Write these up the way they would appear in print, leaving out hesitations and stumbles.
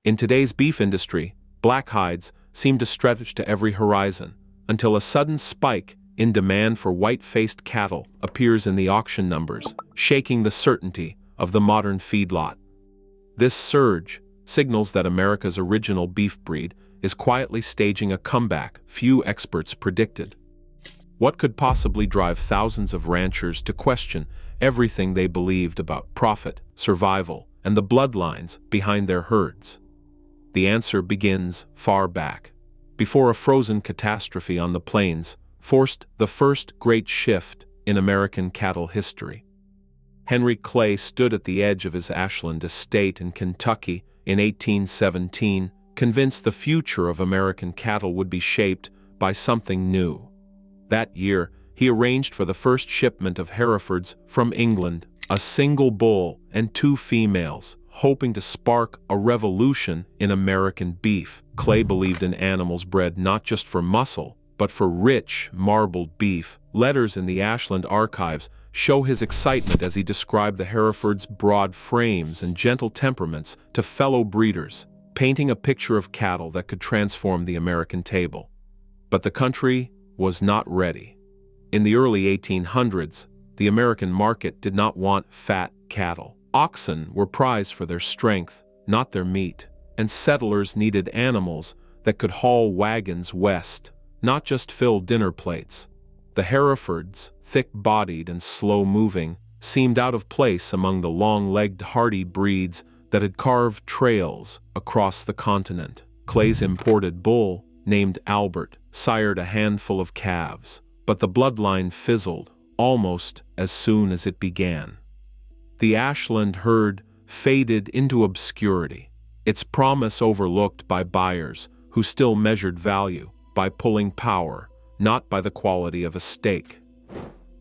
In today's beef industry, black hides seem to stretch to every horizon, until a sudden spike in demand for white-faced cattle appears in the auction numbers, shaking the certainty of the modern feedlot. This surge signals that America's original beef breed is quietly staging a comeback few experts predicted. What could possibly drive thousands of ranchers to question everything they believed about profit, survival, and the bloodlines behind their herds? The answer begins far back, before a frozen catastrophe on the plains forced the first great shift in American cattle history. Henry Clay stood at the edge of his Ashland estate in Kentucky in 1817, convinced the future of American cattle would be shaped by something new. That year, he arranged for the first shipment of Herefords from England, a single bull and 2 females, hoping to spark a revolution in American beef. Clay believed in animals bred not just for muscle, but for rich, marbled beef. Letters in the Ashland archives show his excitement as he described the Herefords' broad frames and gentle temperaments to fellow breeders, painting a picture of cattle that could transform the American table. But the country was not ready. In the early 1800s, the American market did not want fat cattle. Oxen were prized for their strength, not their meat, and settlers needed animals that could haul wagons west, not just fill dinner plates. The Herefords, thick-bodied and slow-moving, seemed out of place among the long-legged hardy breeds that had carved trails across the continent. Clay's imported bull, named Albert, sired a handful of calves, but the bloodline fizzled almost as soon as it began. The Ashland herd faded into obscurity, its promise overlooked by buyers who still measured value by pulling power, not by the quality of a steak.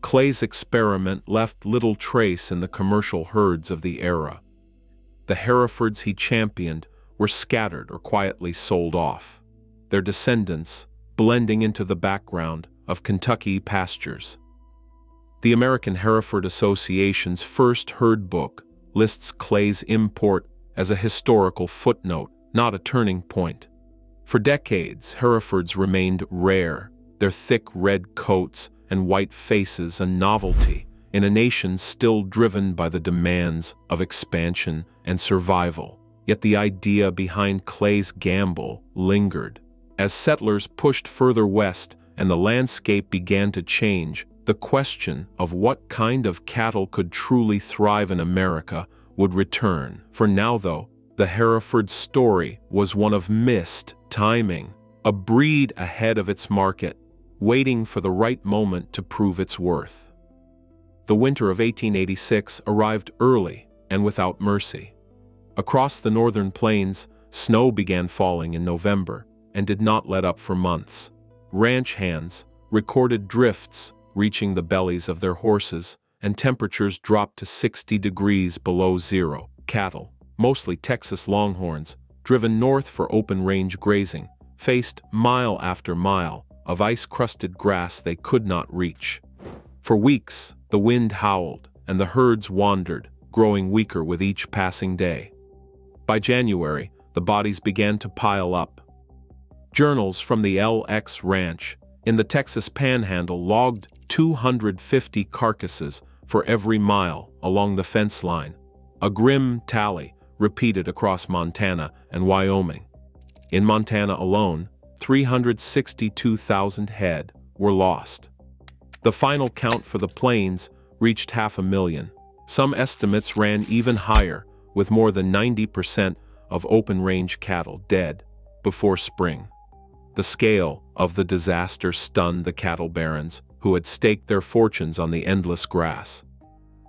Clay's experiment left little trace in the commercial herds of the era. The Herefords he championed were scattered or quietly sold off, their descendants blending into the background of Kentucky pastures. The American Hereford Association's first herd book lists Clay's import as a historical footnote, not a turning point. For decades, Herefords remained rare, their thick red coats and white faces a novelty in a nation still driven by the demands of expansion and survival. Yet the idea behind Clay's gamble lingered. As settlers pushed further west and the landscape began to change, the question of what kind of cattle could truly thrive in America would return. For now, though, the Hereford story was one of missed timing, a breed ahead of its market, waiting for the right moment to prove its worth. The winter of 1886 arrived early and without mercy. Across the northern plains, snow began falling in November and did not let up for months. Ranch hands recorded drifts reaching the bellies of their horses, and temperatures dropped to 60 degrees below zero. Cattle, mostly Texas Longhorns, driven north for open-range grazing, faced mile after mile of ice-crusted grass they could not reach. For weeks, the wind howled, and the herds wandered, growing weaker with each passing day. By January, the bodies began to pile up. Journals from the LX Ranch in the Texas Panhandle logged 250 carcasses for every mile along the fence line, a grim tally repeated across Montana and Wyoming. In Montana alone, 362,000 head were lost. The final count for the plains reached 500,000. Some estimates ran even higher, with more than 90% of open-range cattle dead before spring. The scale of the disaster stunned the cattle barons who had staked their fortunes on the endless grass.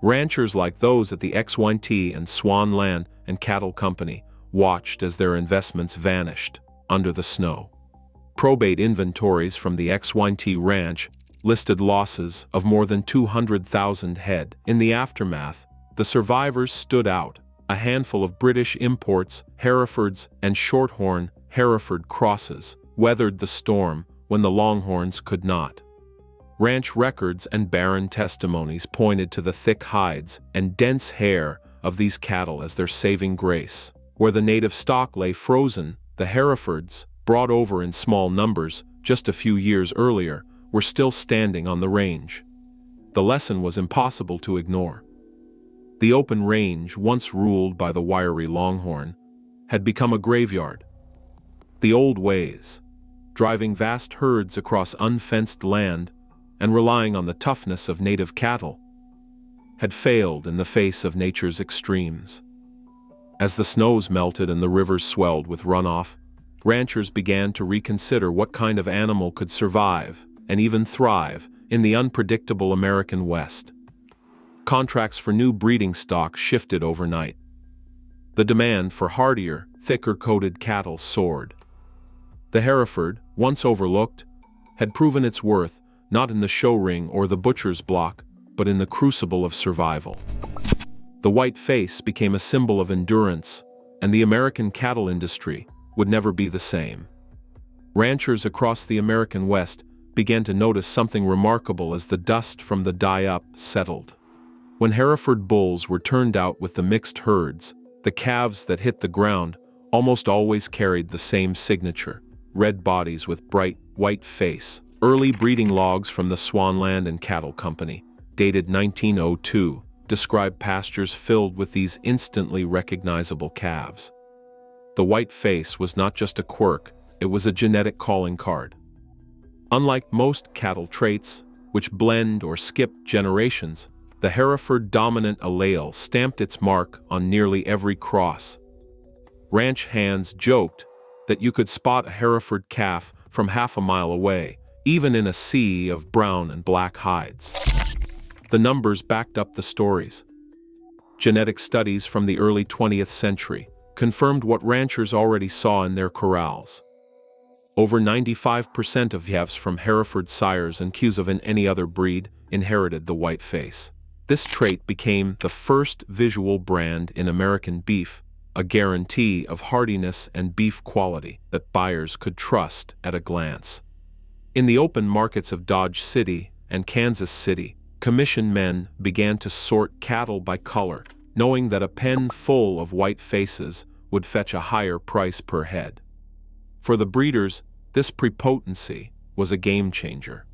Ranchers like those at the XYT and Swan Land and Cattle Company watched as their investments vanished under the snow. Probate inventories from the XYT Ranch listed losses of more than 200,000 head. In the aftermath, the survivors stood out: a handful of British imports, Herefords, and Shorthorn Hereford crosses weathered the storm when the Longhorns could not. Ranch records and barren testimonies pointed to the thick hides and dense hair of these cattle as their saving grace. Where the native stock lay frozen, the Herefords, brought over in small numbers just a few years earlier, were still standing on the range. The lesson was impossible to ignore. The open range, once ruled by the wiry longhorn, had become a graveyard. The old ways, driving vast herds across unfenced land and relying on the toughness of native cattle, had failed in the face of nature's extremes. As the snows melted and the rivers swelled with runoff, ranchers began to reconsider what kind of animal could survive and even thrive in the unpredictable American West. Contracts for new breeding stock shifted overnight. The demand for hardier, thicker-coated cattle soared. The Hereford, once overlooked, had proven its worth not in the show ring or the butcher's block, but in the crucible of survival. The white face became a symbol of endurance, and the American cattle industry would never be the same. Ranchers across the American West began to notice something remarkable as the dust from the die-up settled. When Hereford bulls were turned out with the mixed herds, the calves that hit the ground almost always carried the same signature: red bodies with bright, white face. Early breeding logs from the Swanland and Cattle Company, dated 1902, describe pastures filled with these instantly recognizable calves. The white face was not just a quirk, it was a genetic calling card. Unlike most cattle traits, which blend or skip generations, the Hereford dominant allele stamped its mark on nearly every cross. Ranch hands joked that you could spot a Hereford calf from half a mile away, even in a sea of brown and black hides. The numbers backed up the stories. Genetic studies from the early 20th century confirmed what ranchers already saw in their corrals. Over 95% of calves from Hereford sires and cues of any other breed inherited the white face. This trait became the first visual brand in American beef, a guarantee of hardiness and beef quality that buyers could trust at a glance. In the open markets of Dodge City and Kansas City, commission men began to sort cattle by color, knowing that a pen full of white faces would fetch a higher price per head. For the breeders, this prepotency was a game changer.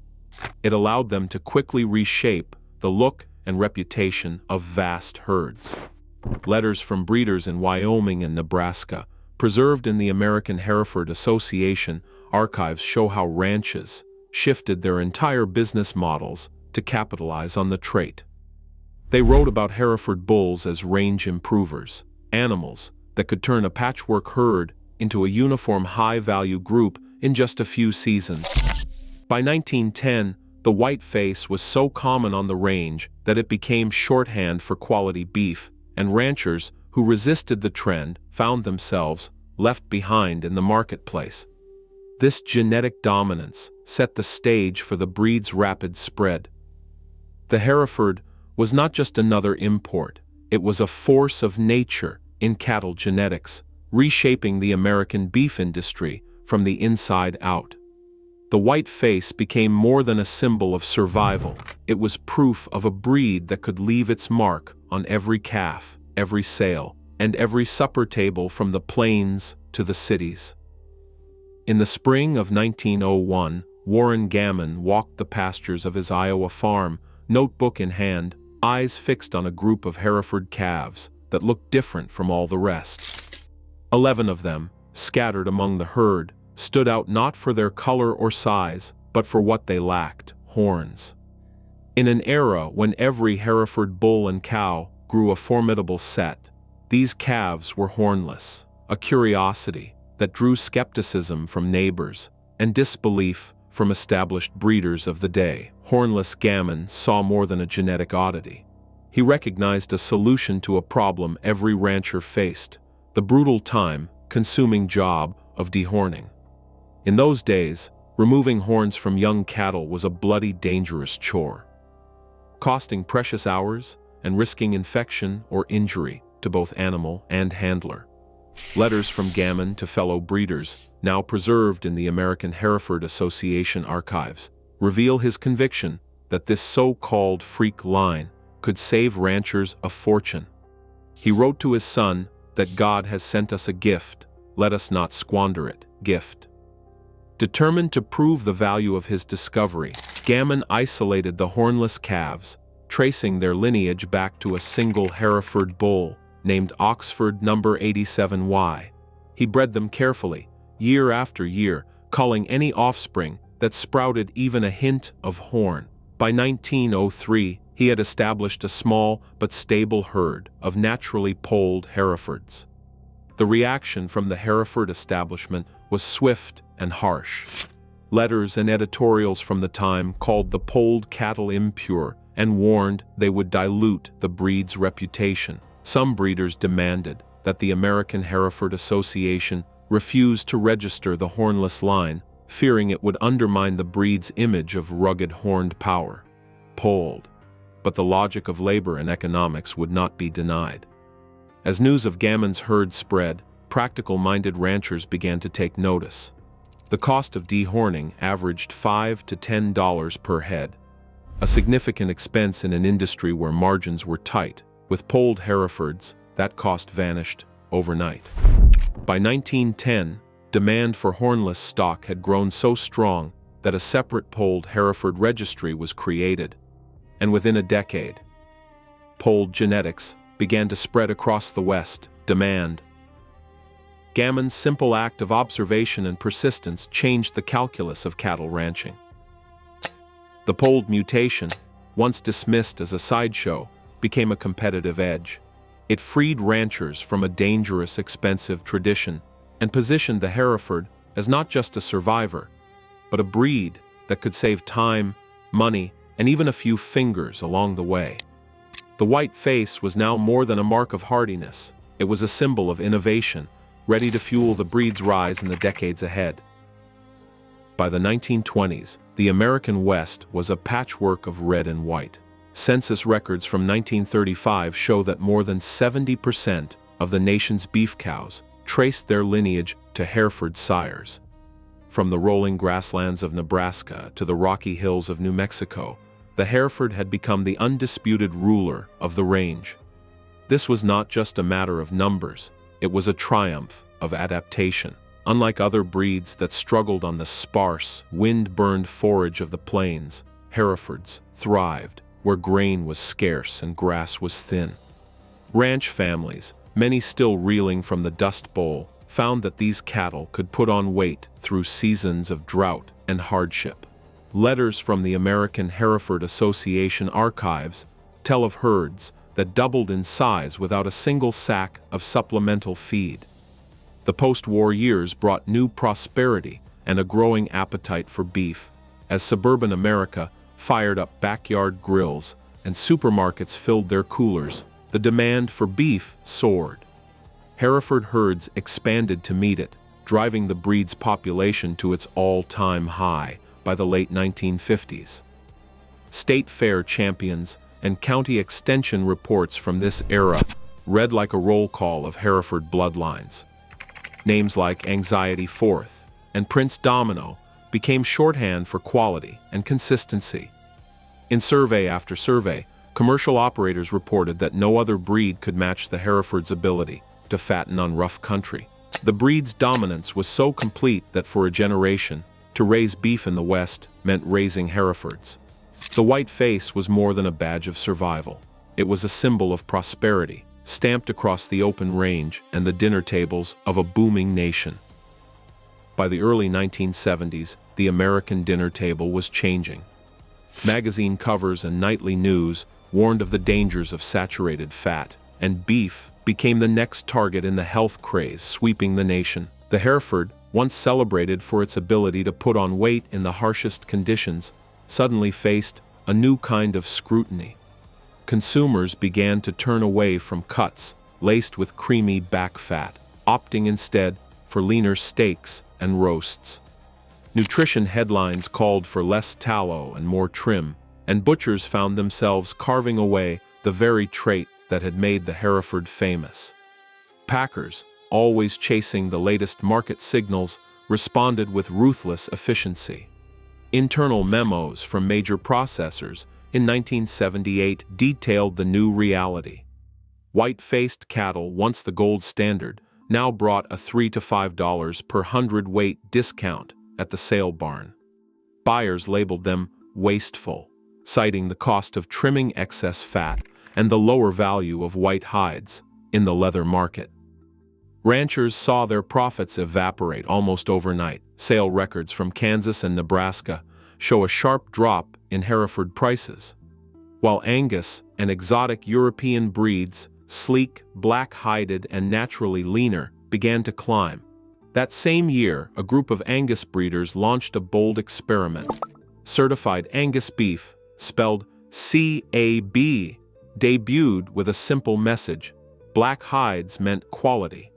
It allowed them to quickly reshape the look and reputation of vast herds. Letters from breeders in Wyoming and Nebraska, preserved in the American Hereford Association archives, show how ranches shifted their entire business models to capitalize on the trait. They wrote about Hereford bulls as range improvers, animals that could turn a patchwork herd into a uniform high-value group in just a few seasons. By 1910, the white face was so common on the range that it became shorthand for quality beef, and ranchers who resisted the trend found themselves left behind in the marketplace. This genetic dominance set the stage for the breed's rapid spread. The Hereford was not just another import, it was a force of nature in cattle genetics, reshaping the American beef industry from the inside out. The white face became more than a symbol of survival. It was proof of a breed that could leave its mark on every calf, every sale, and every supper table from the plains to the cities. In the spring of 1901, Warren Gammon walked the pastures of his Iowa farm, notebook in hand, eyes fixed on a group of Hereford calves that looked different from all the rest. 11 of them, scattered among the herd, stood out not for their color or size, but for what they lacked: horns. In an era when every Hereford bull and cow grew a formidable set, these calves were hornless, a curiosity that drew skepticism from neighbors and disbelief from established breeders of the day. Hornless Gammon saw more than a genetic oddity. He recognized a solution to a problem every rancher faced: the brutal time-consuming job of dehorning. In those days, removing horns from young cattle was a bloody dangerous chore, costing precious hours and risking infection or injury to both animal and handler. Letters from Gammon to fellow breeders, now preserved in the American Hereford Association archives, reveal his conviction that this so-called freak line could save ranchers a fortune. He wrote to his son, that God has sent us a gift, let us not squander it. Gift. Determined to prove the value of his discovery, Gammon isolated the hornless calves, tracing their lineage back to a single Hereford bull, named Oxford No. 87Y. He bred them carefully, year after year, culling any offspring that sprouted even a hint of horn. By 1903, he had established a small but stable herd of naturally polled Herefords. The reaction from the Hereford establishment was swift and harsh. Letters and editorials from the time called the polled cattle impure and warned they would dilute the breed's reputation. Some breeders demanded that the American Hereford Association refuse to register the hornless line, fearing it would undermine the breed's image of rugged horned power. Polled. But the logic of labor and economics would not be denied. As news of Gammon's herd spread, practical-minded ranchers began to take notice. The cost of dehorning averaged $5 to $10 per head, a significant expense in an industry where margins were tight. With polled Herefords, that cost vanished overnight. By 1910, demand for hornless stock had grown so strong that a separate polled Hereford registry was created, and within a decade, polled genetics began to spread across the West. Demand. Gammon's simple act of observation and persistence changed the calculus of cattle ranching. The polled mutation, once dismissed as a sideshow, became a competitive edge. It freed ranchers from a dangerous, expensive tradition and positioned the Hereford as not just a survivor, but a breed that could save time, money, and even a few fingers along the way. The white face was now more than a mark of hardiness. It was a symbol of innovation, ready to fuel the breed's rise in the decades ahead. By the 1920s, the American West was a patchwork of red and white. Census records from 1935 show that more than 70% of the nation's beef cows traced their lineage to Hereford sires. From the rolling grasslands of Nebraska to the rocky hills of New Mexico, the Hereford had become the undisputed ruler of the range. This was not just a matter of numbers, it was a triumph of adaptation. Unlike other breeds that struggled on the sparse, wind-burned forage of the plains, Herefords thrived where grain was scarce and grass was thin. Ranch families, many still reeling from the Dust Bowl, found that these cattle could put on weight through seasons of drought and hardship. Letters from the American Hereford Association archives tell of herds that doubled in size without a single sack of supplemental feed. The post-war years brought new prosperity and a growing appetite for beef, as suburban America fired up backyard grills and supermarkets filled their coolers. The demand for beef soared. Hereford herds expanded to meet it, driving the breed's population to its all-time high by the late 1950s. State fair champions and county extension reports from this era read like a roll call of Hereford bloodlines. Names like Anxiety Fourth and Prince Domino became shorthand for quality and consistency. In survey after survey, commercial operators reported that no other breed could match the Hereford's ability to fatten on rough country. The breed's dominance was so complete that for a generation, to raise beef in the West meant raising Herefords. The white face was more than a badge of survival. It was a symbol of prosperity, stamped across the open range and the dinner tables of a booming nation. By the early 1970s, the American dinner table was changing. Magazine covers and nightly news warned of the dangers of saturated fat, and beef became the next target in the health craze sweeping the nation. The Hereford, once celebrated for its ability to put on weight in the harshest conditions, suddenly faced a new kind of scrutiny. Consumers began to turn away from cuts laced with creamy back fat, opting instead for leaner steaks and roasts. Nutrition headlines called for less tallow and more trim, and butchers found themselves carving away the very trait that had made the Hereford famous. Packers, always chasing the latest market signals, responded with ruthless efficiency. Internal memos from major processors in 1978 detailed the new reality. White-faced cattle, once the gold standard, now brought a $3 to $5 per hundredweight discount at the sale barn. Buyers labeled them wasteful, citing the cost of trimming excess fat and the lower value of white hides in the leather market. Ranchers saw their profits evaporate almost overnight. Sale records from Kansas and Nebraska show a sharp drop in Hereford prices, while Angus and exotic European breeds, sleek, black-hided, and naturally leaner, began to climb. That same year, a group of Angus breeders launched a bold experiment. Certified Angus beef, spelled C-A-B, debuted with a simple message: black hides meant quality.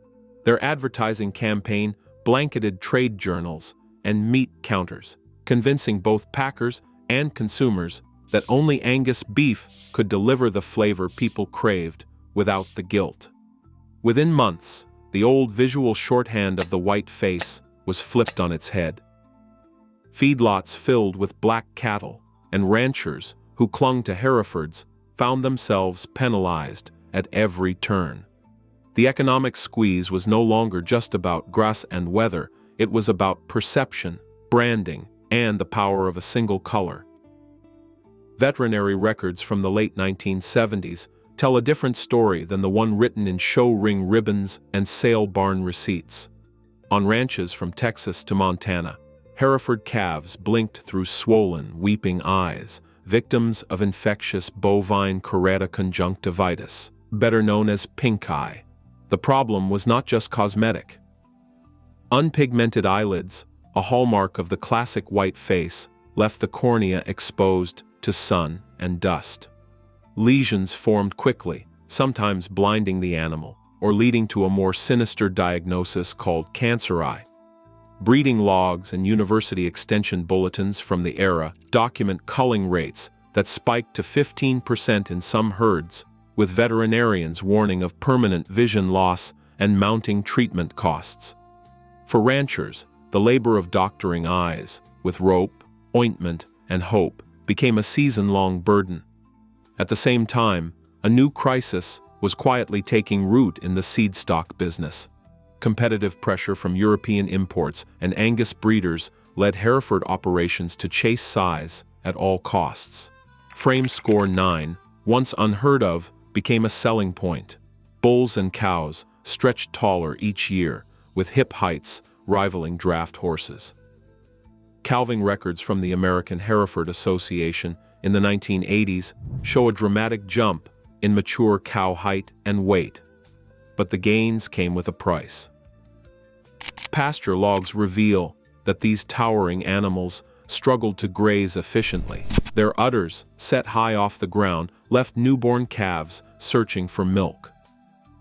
Their advertising campaign blanketed trade journals and meat counters, convincing both packers and consumers that only Angus beef could deliver the flavor people craved without the guilt. Within months, the old visual shorthand of the white face was flipped on its head. Feedlots filled with black cattle, and ranchers who clung to Herefords found themselves penalized at every turn. The economic squeeze was no longer just about grass and weather, it was about perception, branding, and the power of a single color. Veterinary records from the late 1970s tell a different story than the one written in show ring ribbons and sale barn receipts. On ranches from Texas to Montana, Hereford calves blinked through swollen, weeping eyes, victims of infectious bovine keratoconjunctivitis, better known as pink eye. The problem was not just cosmetic. Unpigmented eyelids, a hallmark of the classic white face, left the cornea exposed to sun and dust. Lesions formed quickly, sometimes blinding the animal, or leading to a more sinister diagnosis called cancer eye. Breeding logs and university extension bulletins from the era document culling rates that spiked to 15% in some herds, with veterinarians warning of permanent vision loss and mounting treatment costs. For ranchers, the labor of doctoring eyes, with rope, ointment, and hope, became a season-long burden. At the same time, a new crisis was quietly taking root in the seed stock business. Competitive pressure from European imports and Angus breeders led Hereford operations to chase size at all costs. Frame score 9, once unheard of, became a selling point. Bulls and cows stretched taller each year, with hip heights rivaling draft horses. Calving records from the American Hereford Association in the 1980s show a dramatic jump in mature cow height and weight. But the gains came with a price. Pasture logs reveal that these towering animals struggled to graze efficiently. Their udders, set high off the ground, left newborn calves searching for milk.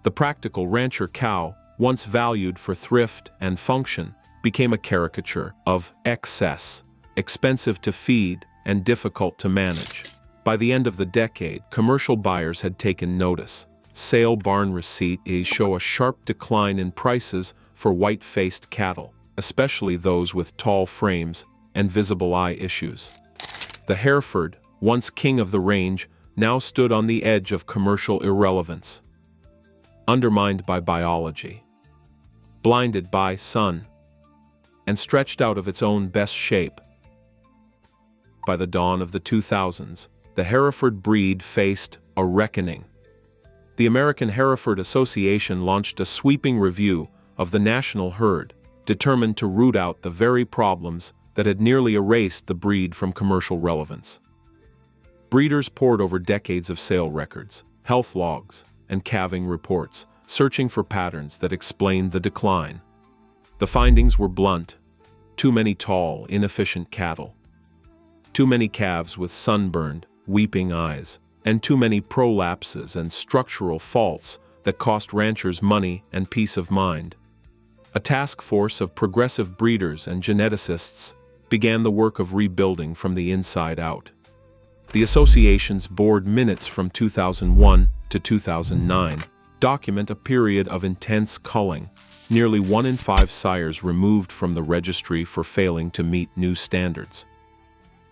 The practical rancher cow, once valued for thrift and function, became a caricature of excess, expensive to feed and difficult to manage. By the end of the decade, commercial buyers had taken notice. Sale barn receipts show a sharp decline in prices for white-faced cattle, especially those with tall frames and visible eye issues. The Hereford, once king of the range, now stood on the edge of commercial irrelevance. Undermined by biology, blinded by sun, and stretched out of its own best shape. By the dawn of the 2000s, the Hereford breed faced a reckoning. The American Hereford Association launched a sweeping review of the national herd, determined to root out the very problems that had nearly erased the breed from commercial relevance. Breeders pored over decades of sale records, health logs, and calving reports, searching for patterns that explained the decline. The findings were blunt: too many tall, inefficient cattle, too many calves with sunburned, weeping eyes, and too many prolapses and structural faults that cost ranchers money and peace of mind. A task force of progressive breeders and geneticists began the work of rebuilding from the inside out. The association's board minutes from 2001 to 2009 document a period of intense culling, nearly 1 in 5 sires removed from the registry for failing to meet new standards.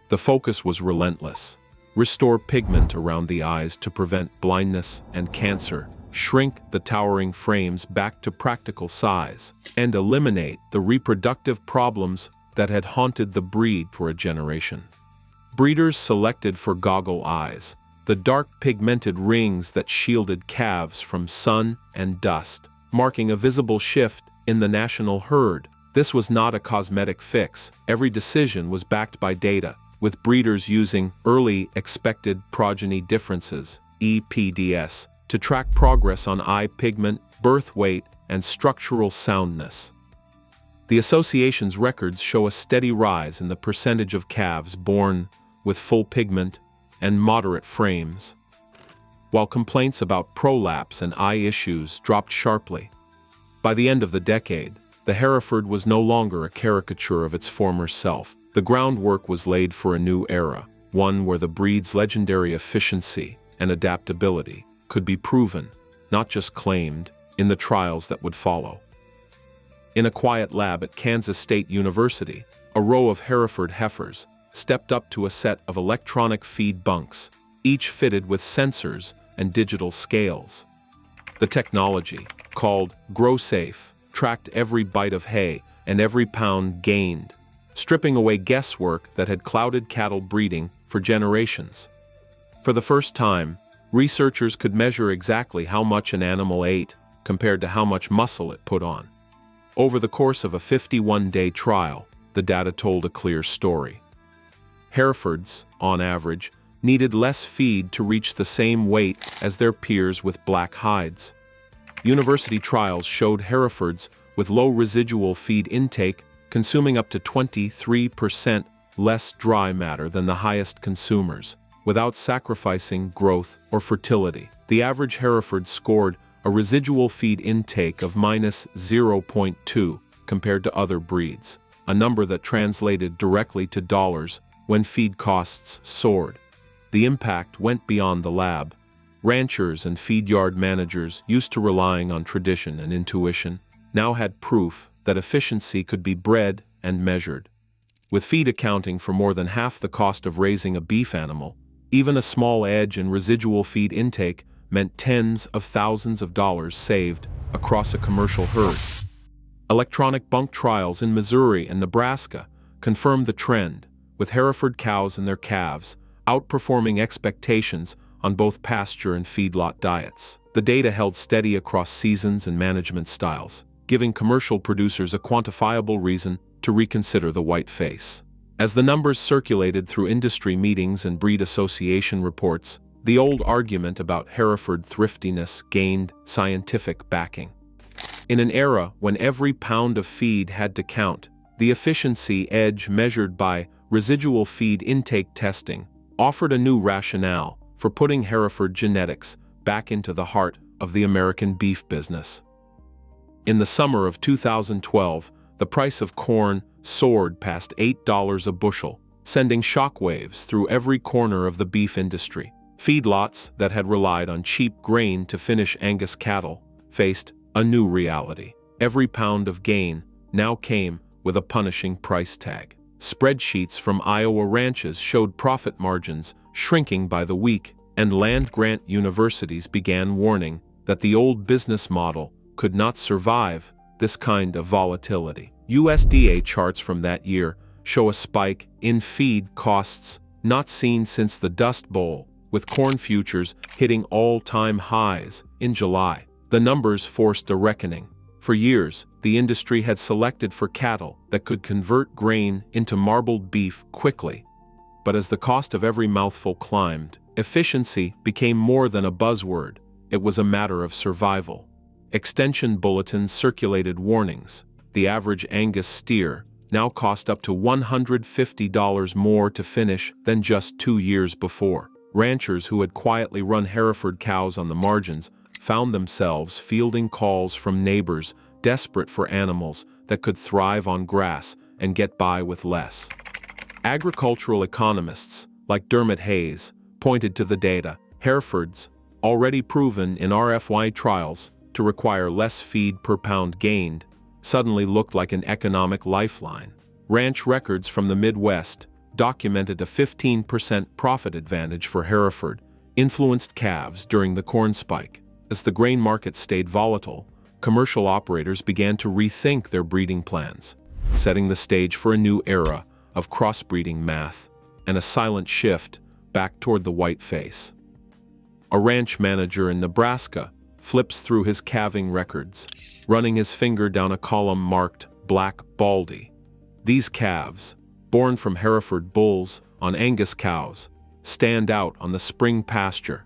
The focus was relentless: restore pigment around the eyes to prevent blindness and cancer, shrink the towering frames back to practical size, and eliminate the reproductive problems that had haunted the breed for a generation. Breeders selected for goggle eyes, the dark pigmented rings that shielded calves from sun and dust, marking a visible shift in the national herd. This was not a cosmetic fix. Every decision was backed by data, with breeders using early expected progeny differences, EPDS, to track progress on eye pigment, birth weight, and structural soundness. The association's records show a steady rise in the percentage of calves born with full pigment and moderate frames, while complaints about prolapse and eye issues dropped sharply. By the end of the decade, the Hereford was no longer a caricature of its former self. The groundwork was laid for a new era, one where the breed's legendary efficiency and adaptability could be proven, not just claimed, in the trials that would follow. In a quiet lab at Kansas State University, a row of Hereford heifers stepped up to a set of electronic feed bunks, each fitted with sensors and digital scales. The technology, called GrowSafe, tracked every bite of hay and every pound gained, stripping away guesswork that had clouded cattle breeding for generations. For the first time, researchers could measure exactly how much an animal ate compared to how much muscle it put on. Over the course of a 51-day trial, the data told a clear story. Herefords, on average, needed less feed to reach the same weight as their peers with black hides. University trials showed Herefords with low residual feed intake consuming up to 23% less dry matter than the highest consumers, without sacrificing growth or fertility. The average Hereford scored a residual feed intake of -0.2 compared to other breeds, a number that translated directly to dollars when feed costs soared. The impact went beyond the lab. Ranchers and feed yard managers, used to relying on tradition and intuition, now had proof that efficiency could be bred and measured. With feed accounting for more than half the cost of raising a beef animal, even a small edge in residual feed intake meant tens of thousands of dollars saved across a commercial herd. Electronic bunk trials in Missouri and Nebraska confirmed the trend, with Hereford cows and their calves outperforming expectations on both pasture and feedlot diets. The data held steady across seasons and management styles, giving commercial producers a quantifiable reason to reconsider the white face. As the numbers circulated through industry meetings and breed association reports, the old argument about Hereford thriftiness gained scientific backing. In an era when every pound of feed had to count, the efficiency edge measured by residual feed intake testing offered a new rationale for putting Hereford genetics back into the heart of the American beef business. In the summer of 2012, the price of corn soared past $8 a bushel, sending shockwaves through every corner of the beef industry. Feedlots that had relied on cheap grain to finish Angus cattle faced a new reality. Every pound of gain now came with a punishing price tag. Spreadsheets from Iowa ranches showed profit margins shrinking by the week, and land-grant universities began warning that the old business model could not survive this kind of volatility. USDA charts from that year show a spike in feed costs not seen since the Dust Bowl, with corn futures hitting all-time highs in July. The numbers forced a reckoning. For years, the industry had selected for cattle that could convert grain into marbled beef quickly. But as the cost of every mouthful climbed, efficiency became more than a buzzword. It was a matter of survival. Extension bulletins circulated warnings. The average Angus steer now cost up to $150 more to finish than just 2 years before. Ranchers who had quietly run Hereford cows on the margins found themselves fielding calls from neighbors desperate for animals that could thrive on grass and get by with less. Agricultural economists, like Dermot Hayes, pointed to the data. Herefords, already proven in RFY trials to require less feed per pound gained, suddenly looked like an economic lifeline. Ranch records from the Midwest documented a 15% profit advantage for Hereford influenced calves during the corn spike. As the grain market stayed volatile, commercial operators began to rethink their breeding plans, setting the stage for a new era of crossbreeding math and a silent shift back toward the white face. A ranch manager in Nebraska flips through his calving records, running his finger down a column marked Black Baldy. These calves, born from Hereford bulls on Angus cows, stand out on the spring pasture.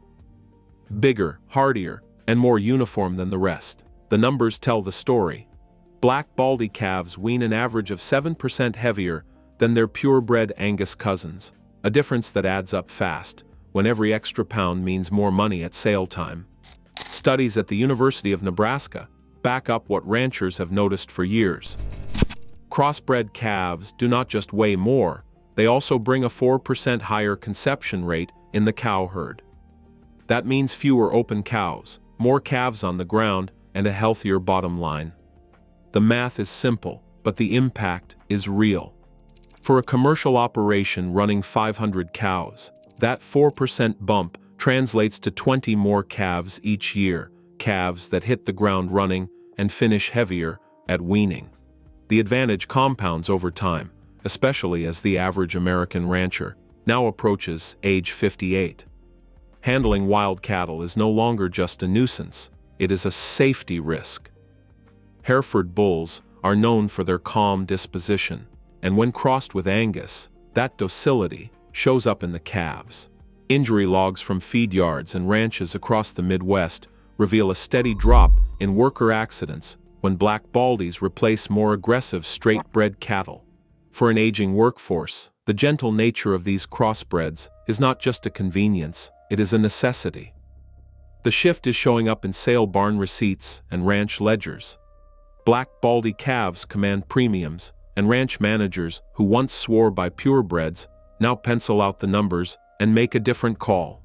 Bigger, hardier, and more uniform than the rest. The numbers tell the story. Black Baldy calves wean an average of 7% heavier than their purebred Angus cousins, a difference that adds up fast when every extra pound means more money at sale time. Studies at the University of Nebraska back up what ranchers have noticed for years. Crossbred calves do not just weigh more, they also bring a 4% higher conception rate in the cow herd. That means fewer open cows, more calves on the ground, and a healthier bottom line. The math is simple, but the impact is real. For a commercial operation running 500 cows, that 4% bump translates to 20 more calves each year, calves that hit the ground running and finish heavier at weaning. The advantage compounds over time, especially as the average American rancher now approaches age 58. Handling wild cattle is no longer just a nuisance, it is a safety risk. Hereford bulls are known for their calm disposition, and when crossed with Angus, that docility shows up in the calves. Injury logs from feed yards and ranches across the Midwest reveal a steady drop in worker accidents when Black Baldies replace more aggressive straight-bred cattle. For an aging workforce, the gentle nature of these crossbreds is not just a convenience, it is a necessity. The shift is showing up in sale barn receipts and ranch ledgers. Black Baldy calves command premiums, and ranch managers who once swore by purebreds now pencil out the numbers and make a different call.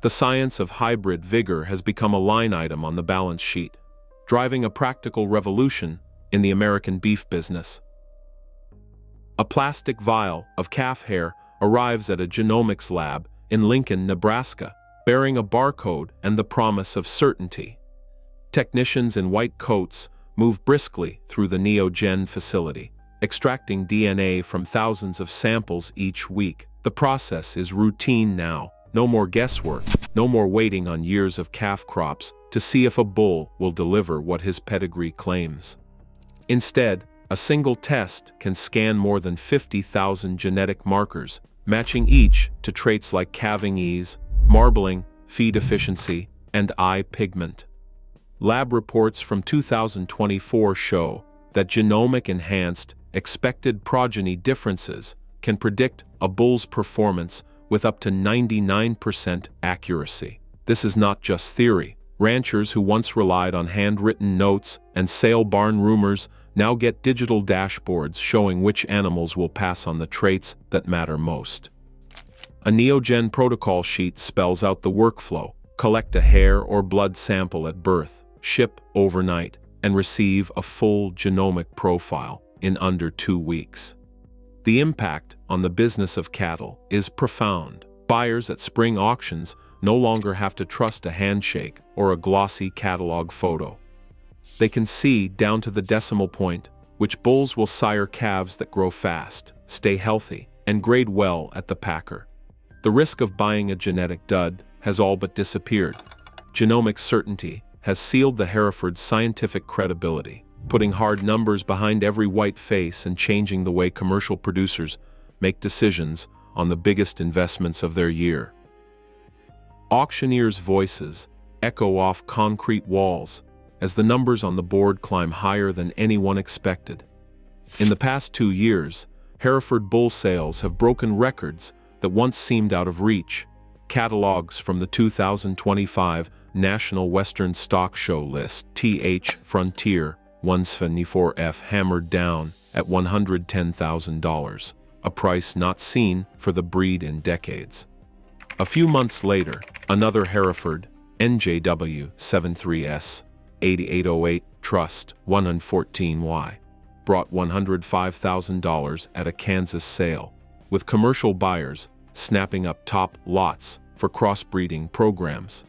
The science of hybrid vigor has become a line item on the balance sheet, driving a practical revolution in the American beef business. A plastic vial of calf hair arrives at a genomics lab in Lincoln, Nebraska, bearing a barcode and the promise of certainty. Technicians in white coats move briskly through the Neogen facility, extracting DNA from thousands of samples each week. The process is routine now. No more guesswork, no more waiting on years of calf crops to see if a bull will deliver what his pedigree claims. Instead, a single test can scan more than 50,000 genetic markers, matching each to traits like calving ease, marbling, feed efficiency, and eye pigment. Lab reports from 2024 show that genomic-enhanced expected progeny differences can predict a bull's performance with up to 99% accuracy. This is not just theory. Ranchers who once relied on handwritten notes and sale barn rumors now get digital dashboards showing which animals will pass on the traits that matter most. A Neogen protocol sheet spells out the workflow: collect a hair or blood sample at birth, ship overnight, and receive a full genomic profile in under 2 weeks. The impact on the business of cattle is profound. Buyers at spring auctions no longer have to trust a handshake or a glossy catalog photo. They can see, down to the decimal point, which bulls will sire calves that grow fast, stay healthy, and grade well at the packer. The risk of buying a genetic dud has all but disappeared. Genomic certainty has sealed the Hereford's scientific credibility, putting hard numbers behind every white face and changing the way commercial producers make decisions on the biggest investments of their year. Auctioneers' voices echo off concrete walls as the numbers on the board climb higher than anyone expected. In the past 2 years, Hereford bull sales have broken records that once seemed out of reach. Catalogs from the 2025 National Western Stock Show list TH Frontier 174F hammered down at $110,000, a price not seen for the breed in decades. A few months later, another Hereford NJW 73S 8808 Trust 114Y brought $105,000 at a Kansas sale, with commercial buyers snapping up top lots for crossbreeding programs.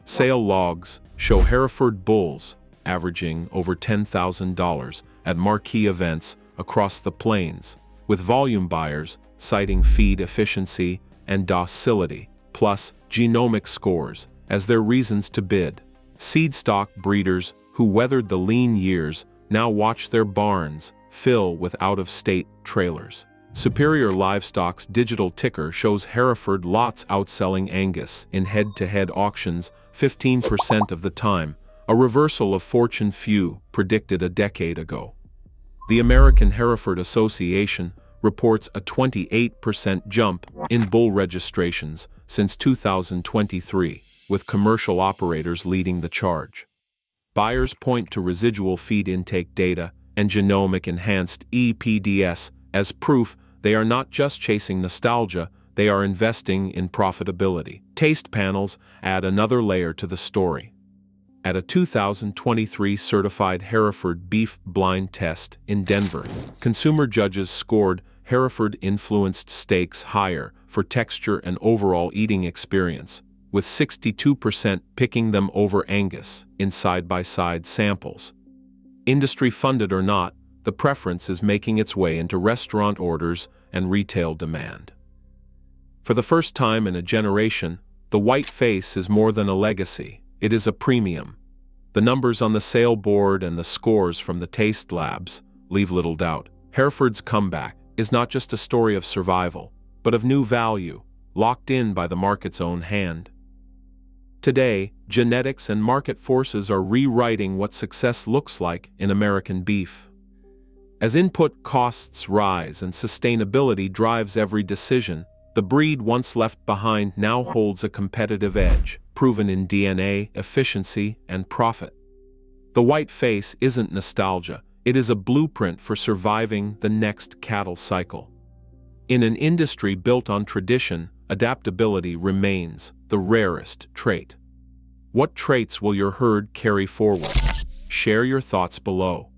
Sale logs show Hereford bulls averaging over $10,000 at marquee events across the plains, with volume buyers citing feed efficiency and docility, plus genomic scores as their reasons to bid. Seed stock breeders who weathered the lean years now watch their barns fill with out-of-state trailers. Superior Livestock's digital ticker shows Hereford lots outselling Angus in head-to-head auctions 15% of the time, a reversal of fortune few predicted a decade ago. The American Hereford Association reports a 28% jump in bull registrations since 2023, with commercial operators leading the charge. Buyers point to residual feed intake data and genomic enhanced EPDS as proof they are not just chasing nostalgia, they are investing in profitability. Taste panels add another layer to the story. At a 2023 certified Hereford beef blind test in Denver, consumer judges scored Hereford-influenced steaks higher for texture and overall eating experience, with 62% picking them over Angus in side-by-side samples. Industry-funded or not, the preference is making its way into restaurant orders and retail demand. For the first time in a generation, the white face is more than a legacy, it is a premium. The numbers on the sale board and the scores from the taste labs leave little doubt. Hereford's comeback is not just a story of survival, but of new value, locked in by the market's own hand. Today, genetics and market forces are rewriting what success looks like in American beef. As input costs rise and sustainability drives every decision, the breed once left behind now holds a competitive edge, proven in DNA, efficiency, and profit. The white face isn't nostalgia, it is a blueprint for surviving the next cattle cycle. In an industry built on tradition, adaptability remains the rarest trait. What traits will your herd carry forward? Share your thoughts below.